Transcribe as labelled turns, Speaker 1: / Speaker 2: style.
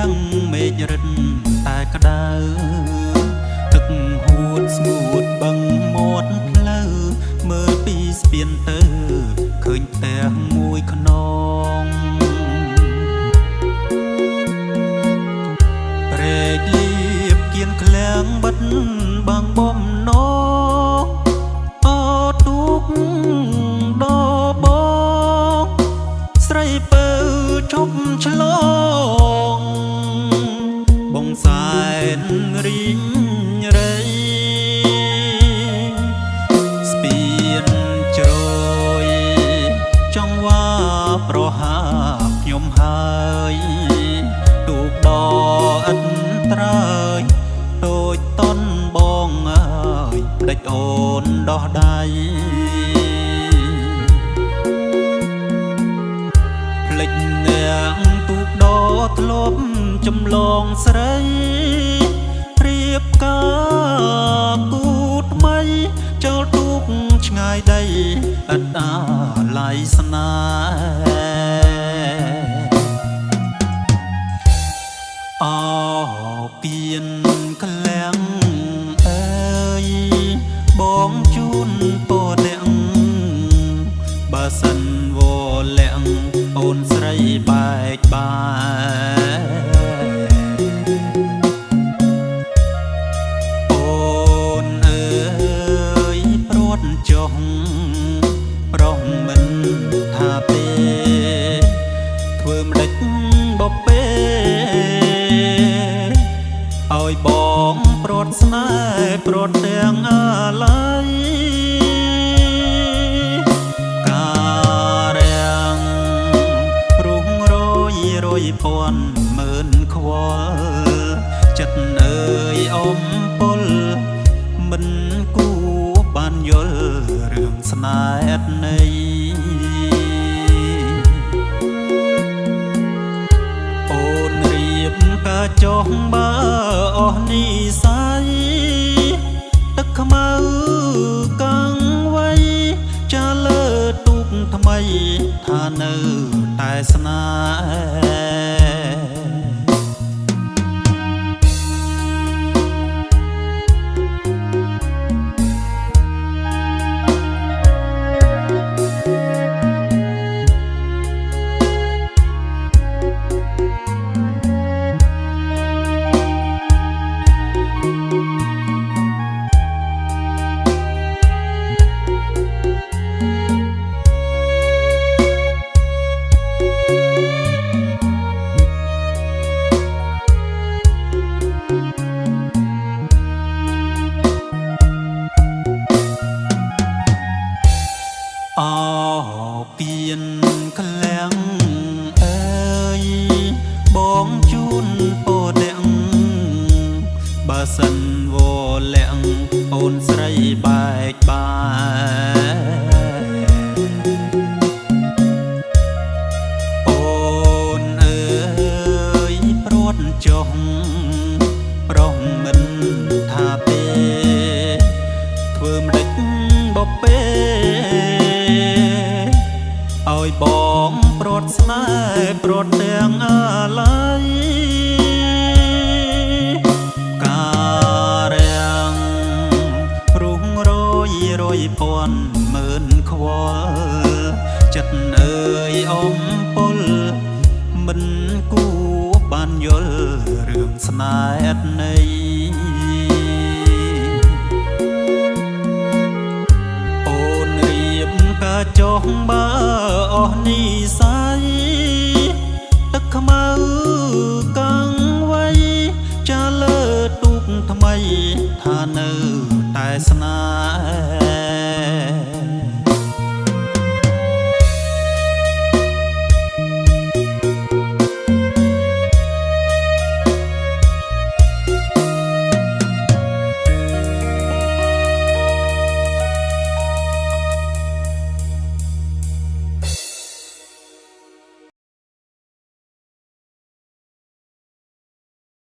Speaker 1: ងមេឃរិតតែក្តៅទឹកហួតស្ងួតបឹងមាត់ផ្លូវមើលពីស្ពានទៅឃើញផ្ទះមួយខ្នងព្រែកលៀបគៀនឃ្លាំងបិទបាំងបំណងអត់ទូកដបងស្រីពៅឈប់ឆ្លងបងសែនរីងរៃស្ពានជ្រោយចង់ว่าប្រហាខ្ញុំហើយទូកដឥតត្រើយតូចតន់បងអើយដេចអូនដោះដៃភ្លេចអ្នកទូកដធ្លាប់ចម្លងស្រីរៀបការគូថ្មីចូលទូកឆ្ងាយដីឥតអាឡ័យស្នេហ៍អោពៀនក្លាំងអើយបងជូនពរទាំងបើសិនវលាក់អូនស្រីបែកបាយអូនអើយព្រួតចុះប្រុសមិនថាទេធ្វើម្ដេចបបេឲ្យបងព្រាត់ស្នេហ៍ព្រាត់ទាំងអាឡ័យការរាំងរុងរយរយពាន់ម៉ឺនខ្វល់ចិត្តអើយអំពលមិនគួរបានយល់រឿងស្នេហ៍នៃអូនរៀបការចុះបើអស់និស័យទឹកខ្មៅកាំងវៃចាលើទូកថ្មីថានៅតែស្នេហ៍អោពៀនក្លាំងអើយបងជូនពរទាំងបើសិនវលាក់អូនស្រីបែកបាយអូនអើយព្រួតចុះប្រុសមិនថាទេធ្វើម្ដេចបបេឲ្យបងព្រាត់ស្នេហ៍ព្រាត់ទាំងអាឡ័យការរាំងរុងរយរយពាន់ម៉ឺនខ្វល់ចិត្តអើយអំពលមិនគួរបានយល់រឿងស្នេហ៍នៃចុះបើអស់និស័យទឹកខ្មៅ